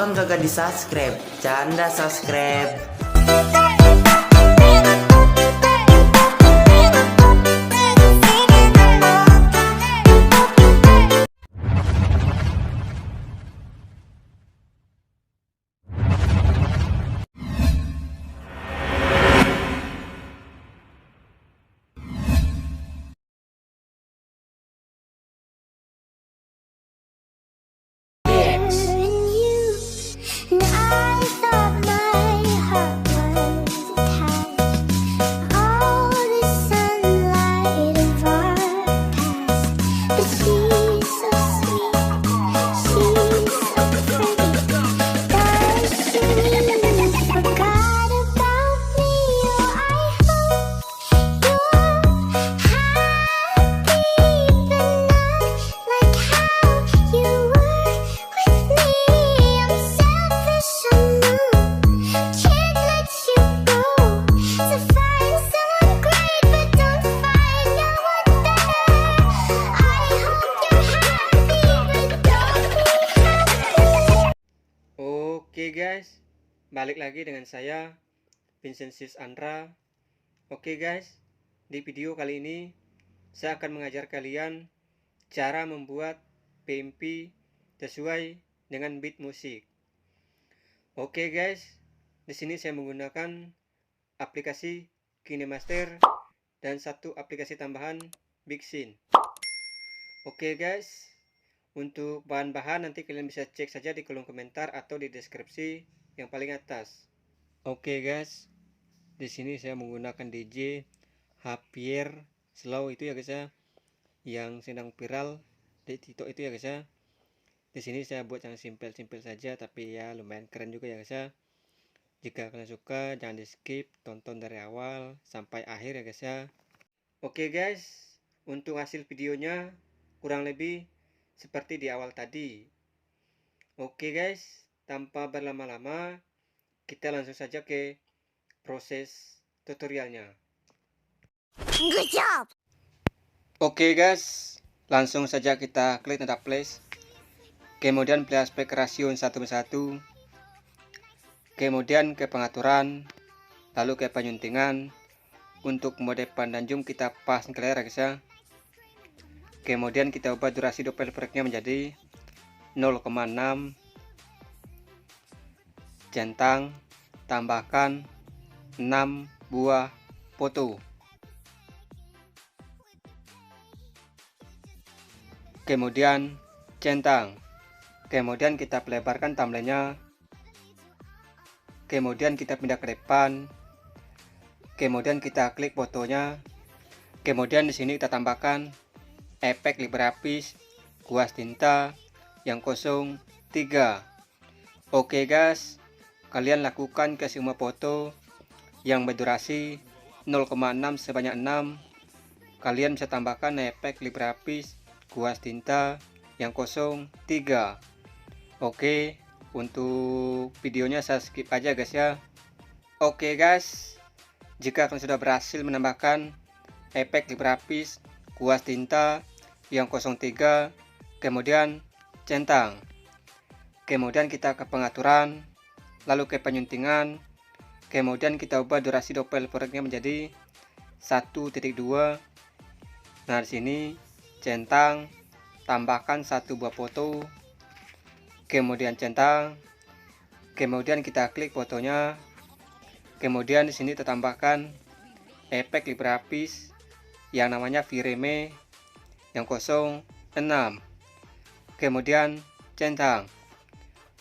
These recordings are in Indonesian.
nonton kagak di subscribe, canda subscribe. Oke guys, balik lagi dengan saya Vincensis Andra. Oke guys, di video kali ini saya akan mengajar kalian cara membuat PMP sesuai dengan beat musik. Oke guys, di sini saya menggunakan aplikasi KineMaster dan satu aplikasi tambahan Bixin. Oke guys, untuk bahan-bahan nanti kalian bisa cek saja di kolom komentar atau di deskripsi yang paling atas. Oke guys, di sini saya menggunakan DJ Javier Slow itu ya guys ya, yang sedang viral di TikTok itu ya guys ya. Di sini saya buat yang simpel-simpel saja, tapi ya lumayan keren juga ya guys ya. Jika kalian suka, jangan di skip, tonton dari awal sampai akhir ya guys ya. Oke guys, untuk hasil videonya kurang lebih seperti di awal tadi. Oke guys, tanpa berlama-lama kita langsung saja ke proses tutorialnya. Good job. Oke guys, langsung saja kita klik tanda plus, kemudian pilih aspek rasio 1:1, kemudian ke pengaturan, lalu ke penyuntingan. Untuk mode pan dan zoom kita pas ke layar guys ya. Kemudian kita ubah durasi double breaknya menjadi 0,6, centang, tambahkan 6 buah foto. Kemudian centang, kemudian kita pelebarkan timelinenya, kemudian kita pindah ke depan, kemudian kita klik fotonya, kemudian di sini kita tambahkan efek LibreOffice kuas tinta yang 03. Oke guys, kalian lakukan ke semua foto yang berdurasi 0,6 sebanyak 6. Kalian bisa tambahkan efek LibreOffice kuas tinta yang 03. Oke, untuk videonya saya skip aja guys ya. Oke guys, jika kalian sudah berhasil menambahkan efek LibreOffice kuas tinta yang 03, kemudian centang, kemudian kita ke pengaturan, lalu ke penyuntingan, kemudian kita ubah durasi double breaknya menjadi 1.2. Nah di sini centang, tambahkan 1 buah foto, kemudian centang, kemudian kita klik fotonya, kemudian di sini kita tambahkan efek LibreOffice yang namanya Vireme yang 06, kemudian centang,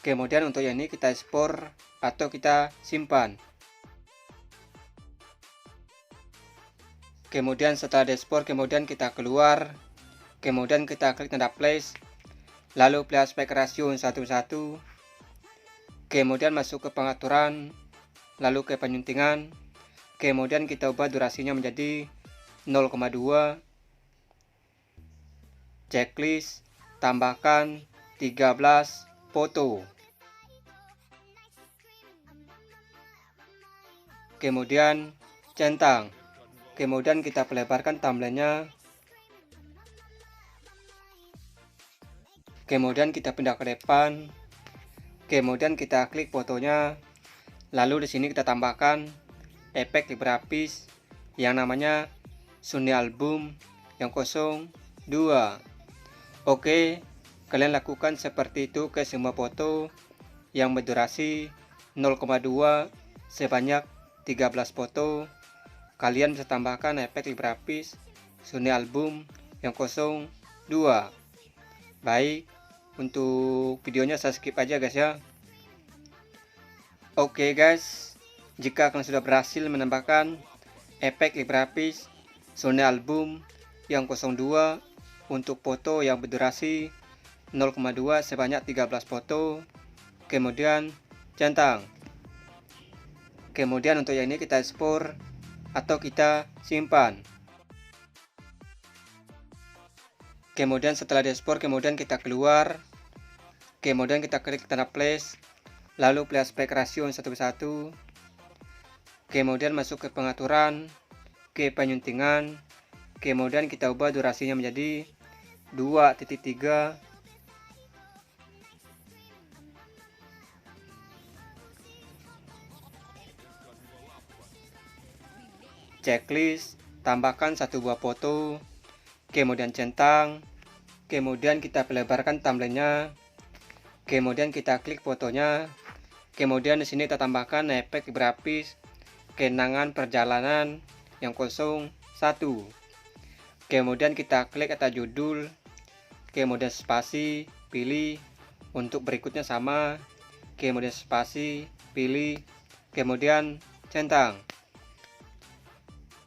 kemudian untuk yang ini kita ekspor atau kita simpan. Kemudian setelah diekspor, kemudian kita keluar, kemudian kita klik tanda plus, lalu pilih aspek rasio 1:1, kemudian masuk ke pengaturan, lalu ke penyuntingan, kemudian kita ubah durasinya menjadi 0,2, checklist, tambahkan 13 foto, kemudian centang, kemudian kita pelebarkan timelinenya, kemudian kita pindah ke depan, Kemudian kita klik fotonya. Lalu di sini kita tambahkan efek LibreOffice yang namanya Sunny Album yang 02. Oke, kalian lakukan seperti itu ke semua foto yang berdurasi 0,2 sebanyak 13 foto. Kalian bisa tambahkan efek LibreOffice Sunny Album yang 02. Baik, untuk videonya saya skip aja guys ya. Oke guys, jika kalian sudah berhasil menambahkan efek LibreOffice Sunny Album yang 02 untuk foto yang berdurasi 0,2 sebanyak 13 foto, kemudian centang. Kemudian untuk yang ini kita ekspor atau kita simpan. Kemudian setelah diekspor, kemudian kita keluar, kemudian kita klik tanda plus, lalu pilih aspek rasio 1:1, kemudian masuk ke pengaturan, ke penyuntingan, kemudian kita ubah durasinya menjadi 2.3, checklist, tambahkan 1 buah foto, kemudian centang, kemudian kita lebarkan thumbnailnya, kemudian kita klik fotonya, kemudian di sini kita tambahkan efek LibreOffice kenangan perjalanan yang 01. Kemudian kita klik kata judul, kemudian spasi, pilih. Untuk berikutnya sama, kemudian spasi, pilih, kemudian centang.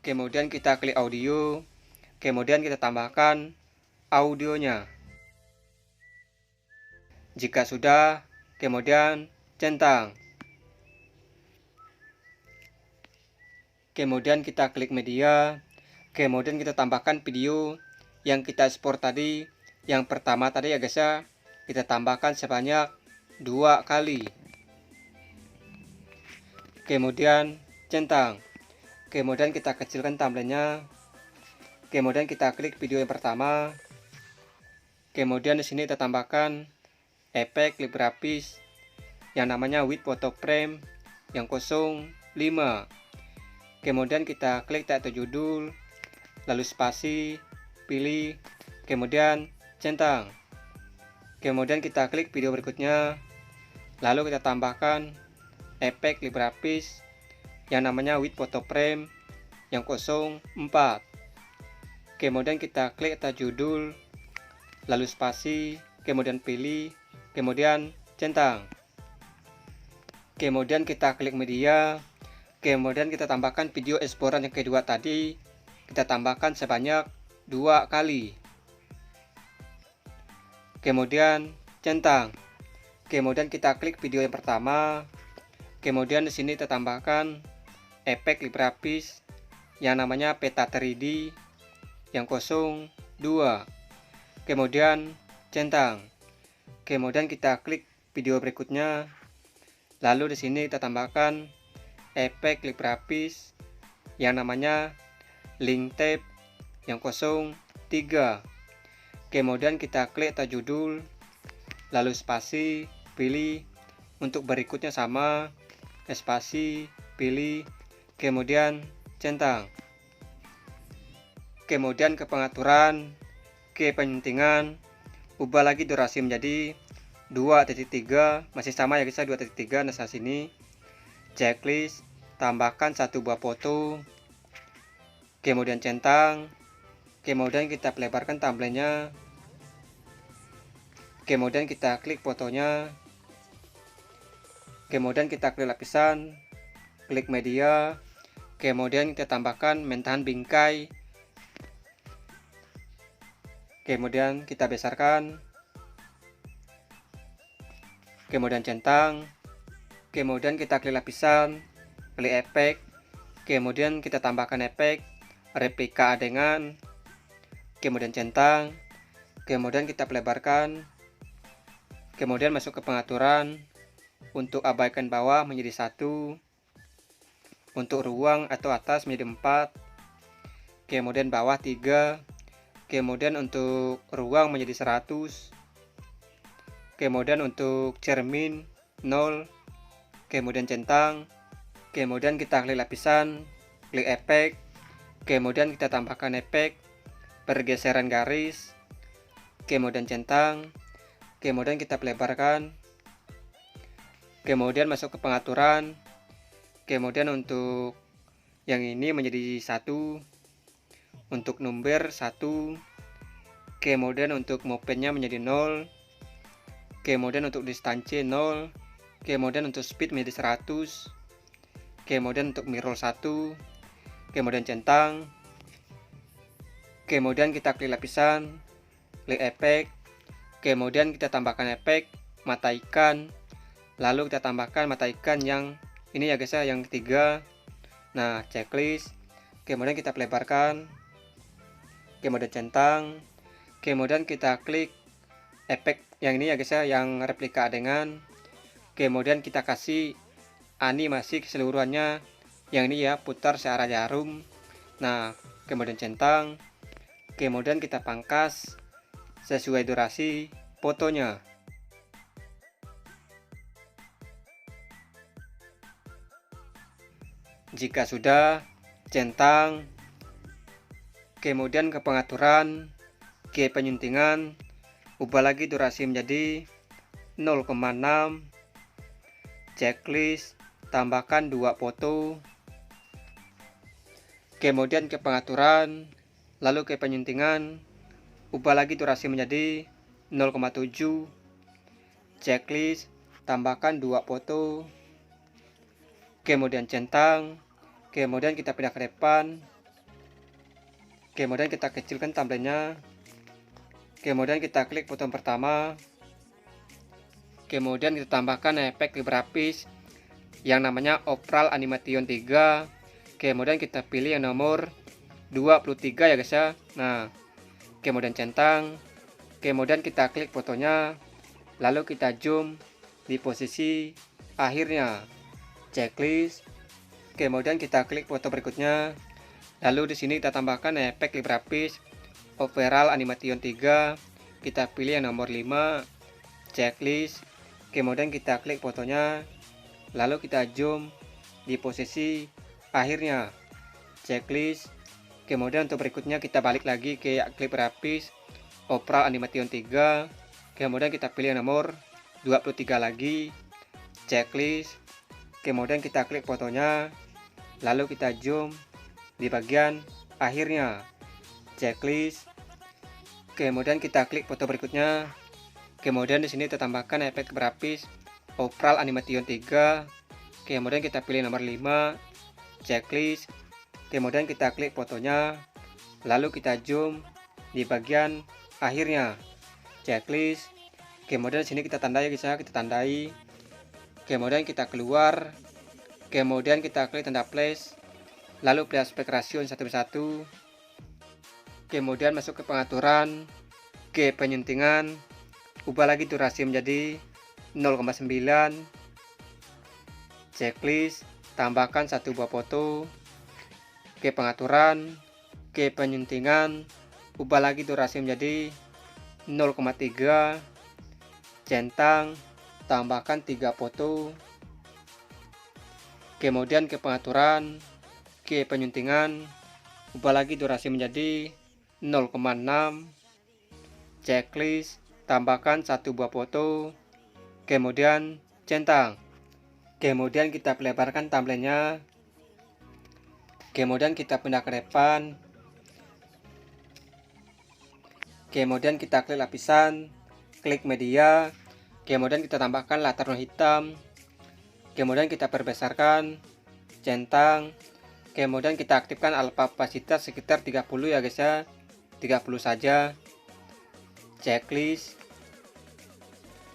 Kemudian kita klik audio, kemudian kita tambahkan audionya. Jika sudah, kemudian centang. Kemudian kita klik media, kemudian kita tambahkan video yang kita ekspor tadi. Yang pertama tadi ya guys ya, kita tambahkan sebanyak 2 kali. Kemudian centang. Kemudian kita kecilkan thumbnailnya. Kemudian kita klik video yang pertama. Kemudian di sini kita tambahkan efek LibreOffice yang namanya with photo frame yang 05. Kemudian kita klik tanda judul, lalu spasi, pilih, kemudian centang. Kemudian kita klik video berikutnya, lalu kita tambahkan efek LibreOffice yang namanya with photo frame yang 04. Kemudian kita klik tanda judul, lalu spasi, kemudian pilih, kemudian centang. Kemudian kita klik media, kemudian kita tambahkan video eksporan yang kedua tadi, kita tambahkan sebanyak 2 kali. Kemudian centang. Kemudian kita klik video yang pertama. Kemudian di sini kita tambahkan efek LibreOffice yang namanya peta 3D yang 02. Kemudian centang. Kemudian kita klik video berikutnya. Lalu di sini kita tambahkan efek LibreOffice yang namanya link tab yang 03. Kemudian kita klik tanda judul, lalu spasi, pilih. Untuk berikutnya sama, spasi, pilih, kemudian centang. Kemudian ke pengaturan, ke penyuntingan, ubah lagi durasi menjadi 2.3, masih sama ya guys, 2.3. Nah saat sini checklist, tambahkan 1 buah foto, kemudian centang, kemudian kita lebarkan thumbnailnya, kemudian kita klik fotonya, kemudian kita klik lapisan, klik media, kemudian kita tambahkan mentahan bingkai, kemudian kita besarkan, kemudian centang, kemudian kita klik lapisan, klik efek, kemudian kita tambahkan efek replika adegan, kemudian centang, kemudian kita lebarkan, kemudian masuk ke pengaturan. Untuk abaikan bawah menjadi 1, untuk ruang atau atas menjadi 4, kemudian bawah 3, kemudian untuk ruang menjadi 100, kemudian untuk cermin 0, kemudian centang, kemudian kita klik lapisan, klik efek, kemudian kita tambahkan efek pergeseran garis, kemudian centang, kemudian kita lebarkan, kemudian masuk ke pengaturan, kemudian untuk yang ini menjadi 1, untuk number 1, kemudian untuk movement-nya menjadi 0, kemudian untuk distance 0, kemudian untuk speed menjadi 100, kemudian untuk mirror 1, kemudian centang, kemudian kita klik lapisan, klik efek, kemudian kita tambahkan efek mata ikan, lalu kita tambahkan mata ikan yang ini ya guys ya, yang ketiga. Nah, checklist, kemudian kita lebarkan, kemudian centang, kemudian kita klik efek yang ini ya guys ya, yang replika adegan, kemudian kita kasih animasi keseluruhannya yang ini ya, putar searah jarum. Nah, kemudian centang, kemudian kita pangkas sesuai durasi fotonya. Jika sudah, centang, kemudian ke pengaturan, ke penyuntingan, ubah lagi durasi menjadi 0,6, checklist, tambahkan 2 foto, kemudian ke pengaturan, lalu ke penyuntingan, ubah lagi durasi menjadi 0,7, checklist, tambahkan 2 foto, kemudian centang, kemudian kita pindah ke depan, kemudian kita kecilkan thumbnailnya, kemudian kita klik foto pertama, kemudian kita tambahkan efek berlapis yang namanya Opral Animation 3, kemudian kita pilih yang nomor 23 ya guys ya. Nah, kemudian centang, kemudian kita klik fotonya, lalu kita zoom di posisi akhirnya, checklist, kemudian kita klik foto berikutnya, lalu di sini kita tambahkan efek berlapis Opral Animation 3, kita pilih yang nomor 5, checklist, kemudian kita klik fotonya, lalu kita zoom di posisi akhirnya, checklist, kemudian untuk berikutnya kita balik lagi ke klip berlapis Opral Animation 3, kemudian kita pilih yang nomor 23 lagi, checklist, kemudian kita klik fotonya, lalu kita zoom di bagian akhirnya, checklist, kemudian kita klik foto berikutnya, kemudian di sini kita tambahkan efek berlapis Opral Animation 3, kemudian kita pilih nomor 5, checklist, kemudian kita klik fotonya, lalu kita zoom di bagian akhirnya, checklist, kemudian di sini kita tandai guys ya, kita tandai, kemudian kita keluar, kemudian kita klik tanda plus, lalu pilih aspek rasio 1:1, kemudian masuk ke pengaturan, ke penyuntingan, ubah lagi durasi menjadi 0,9, checklist, tambahkan 1 buah foto, ke pengaturan, ke penyuntingan, ubah lagi durasi menjadi 0,3, centang, tambahkan 3 foto, kemudian ke pengaturan, ke penyuntingan, ubah lagi durasi menjadi 0,6, checklist, tambahkan 1 buah foto, kemudian centang, kemudian kita lebarkan thumbnailnya, kemudian kita pindah ke depan, kemudian kita klik lapisan, klik media, kemudian kita tambahkan latar warna hitam, kemudian kita perbesarkan, centang, kemudian kita aktifkan alpha opasitas sekitar 30 ya guys ya, 30 saja, checklist,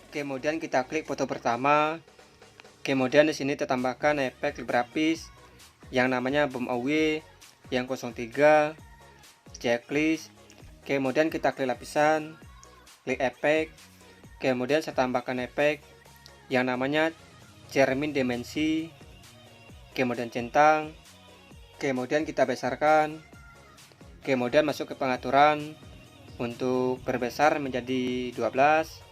kemudian kita klik foto pertama, kemudian di sini kita tambahkan efek berlapis yang namanya boom away yang 03, checklist, kemudian kita klik lapisan, klik efek, kemudian saya tambahkan efek yang namanya cermin dimensi, kemudian centang, kemudian kita besarkan, kemudian masuk ke pengaturan untuk berbesar menjadi 12,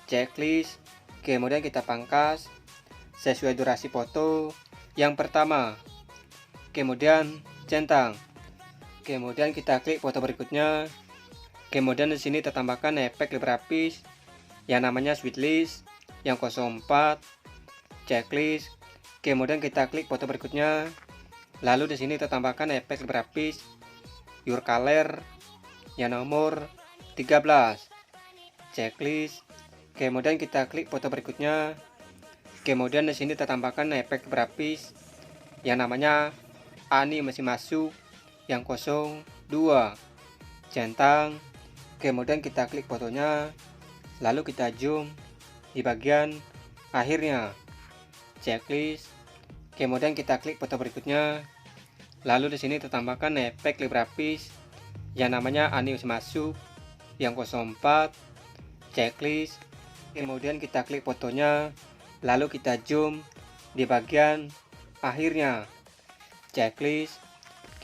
checklist, kemudian kita pangkas sesuai durasi foto yang pertama, kemudian centang, kemudian kita klik foto berikutnya, kemudian di sini kita tambahkan efek LibreOffice yang namanya sweetlist yang 04, checklist, kemudian kita klik foto berikutnya, lalu di sini kita tambahkan efek LibreOffice your color yang nomor 13, checklist, kemudian kita klik foto berikutnya, kemudian di sini kita tambahkan efek LibreOffice yang namanya Ani masih masuk yang 02, centang, kemudian kita klik fotonya, lalu kita zoom di bagian akhirnya, checklist, kemudian kita klik foto berikutnya, lalu di sini kita tambahkan efek LibreOffice yang namanya Ani masih masuk yang 04, checklist, kemudian kita klik fotonya, lalu kita zoom di bagian akhirnya, checklist,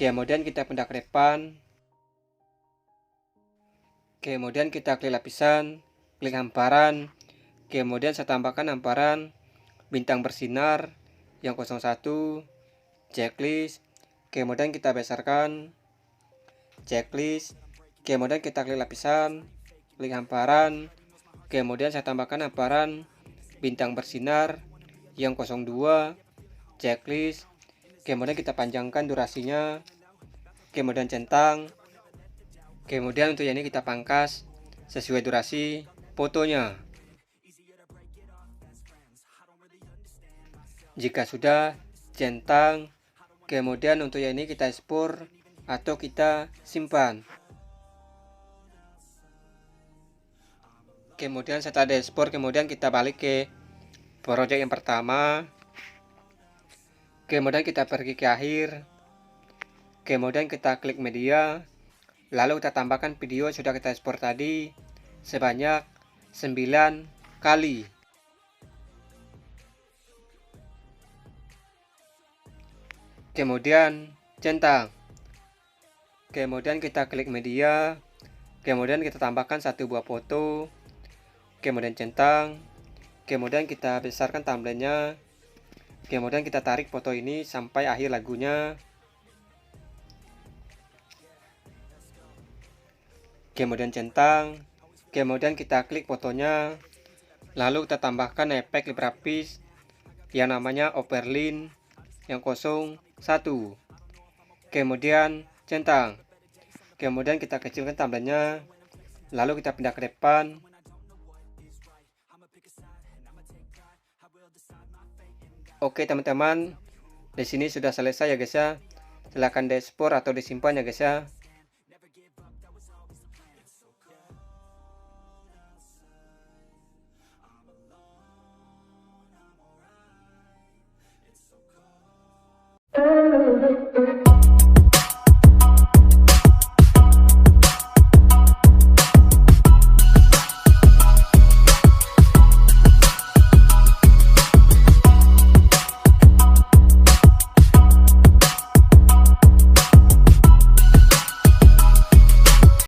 kemudian kita pindah ke depan, kemudian kita klik lapisan, klik hamparan, kemudian saya tambahkan hamparan bintang bersinar yang 01, checklist, kemudian kita besarkan, checklist, kemudian kita klik lapisan, klik hamparan, kemudian saya tambahkan hamparan bintang bersinar yang 02, checklist, kemudian kita panjangkan durasinya, kemudian centang, kemudian untuk yang ini kita pangkas sesuai durasi fotonya. Jika sudah, centang, kemudian untuk yang ini kita ekspor atau kita simpan. Kemudian setelah diekspor, kemudian kita balik ke project yang pertama, kemudian kita pergi ke akhir, kemudian kita klik media, lalu kita tambahkan video yang sudah kita ekspor tadi sebanyak 9 kali. Kemudian centang, kemudian kita klik media, kemudian kita tambahkan satu buah foto, kemudian centang, kemudian kita besarkan thumbnailnya, kemudian kita tarik foto ini sampai akhir lagunya, kemudian centang, kemudian kita klik fotonya, lalu kita tambahkan efek LibreOffice yang namanya overlay yang 01, kemudian centang, kemudian kita kecilkan thumbnailnya, lalu kita pindah ke depan, oke teman-teman, di sini sudah selesai ya guys ya. Silahkan diekspor atau disimpan ya guys ya.